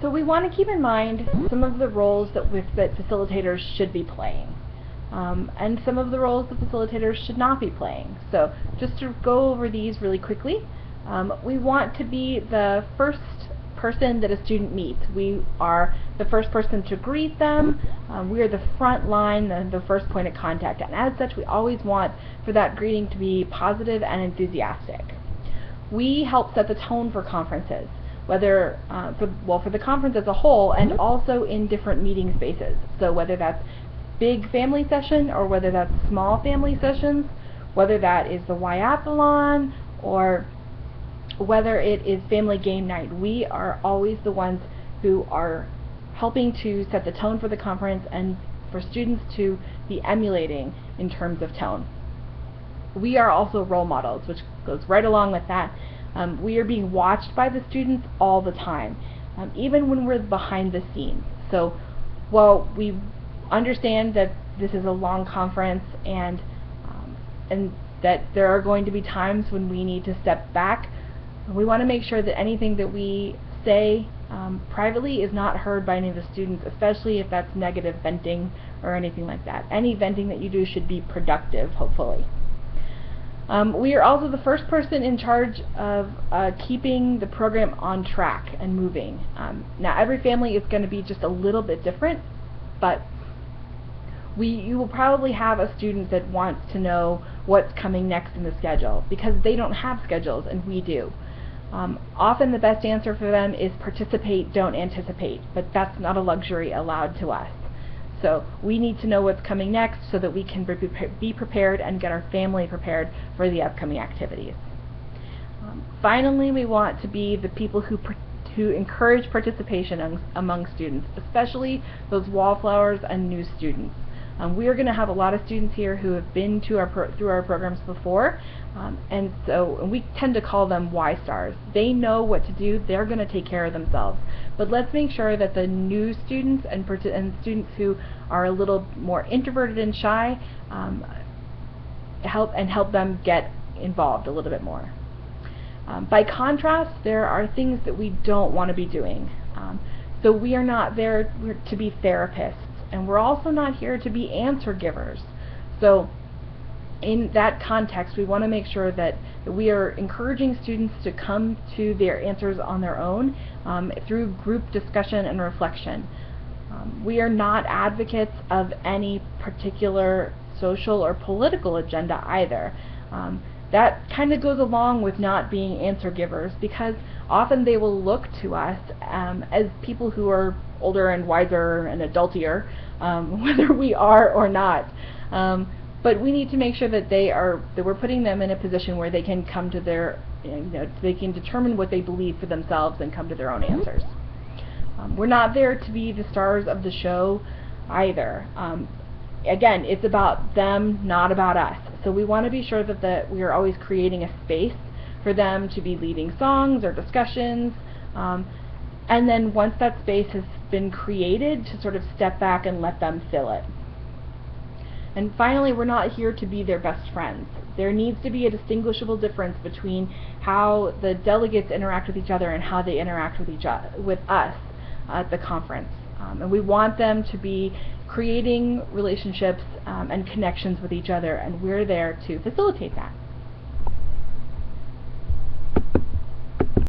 So we want to keep in mind some of the roles that facilitators should be playing, and some of the roles that facilitators should not be playing. So just to go over these really quickly, we want to be the first person that a student meets. We are the first person to greet them. We are the front line, the first point of contact, and as such we always want for that greeting to be positive and enthusiastic. We help set the tone for conferences, whether for the conference as a whole and also in different meeting spaces. So whether that's big family session or whether that's small family sessions, whether that is the YAthlon or whether it is family game night, we are always the ones who are helping to set the tone for the conference and for students to be emulating in terms of tone. We are also role models, which goes right along with that. We are being watched by the students all the time, even when we're behind the scenes. So while we understand that this is a long conference and that there are going to be times when we need to step back, we want to make sure that anything that we say privately is not heard by any of the students, especially if that's negative venting or anything like that. Any venting that you do should be productive, hopefully. We are also the first person in charge of keeping the program on track and moving. Now every family is going to be just a little bit different, but you will probably have a student that wants to know what's coming next in the schedule because they don't have schedules and we do. Often the best answer for them is participate, don't anticipate, but that's not a luxury allowed to us. So we need to know what's coming next so that we can be prepared and get our family prepared for the upcoming activities. Finally, we want to be the people who encourage participation among students, especially those wallflowers and new students. We are going to have a lot of students here who have been to through our programs before, and we tend to call them Y-stars. They know what to do, they're going to take care of themselves. But let's make sure that the new students and students who are a little more introverted and shy help them get involved a little bit more. By contrast, there are things that we don't want to be doing. So we are not there to be therapists, and we're also not here to be answer givers. So in that context, we want to make sure that we are encouraging students to come to their answers on their own through group discussion and reflection. We are not advocates of any particular social or political agenda either. That kind of goes along with not being answer givers, because often they will look to us as people who are older and wiser and adultier, whether we are or not. But we need to make sure that we're putting them in a position where they can come to they can determine what they believe for themselves and come to their own answers. We're not there to be the stars of the show either. Again, it's about them, not about us. So we want to be sure that we are always creating a space for them to be leading songs or discussions, and then once that space has been created, to sort of step back and let them fill it. And finally, we're not here to be their best friends. There needs to be a distinguishable difference between how the delegates interact with each other and how they interact with us at the conference. And we want them to be creating relationships and connections with each other, and we're there to facilitate that.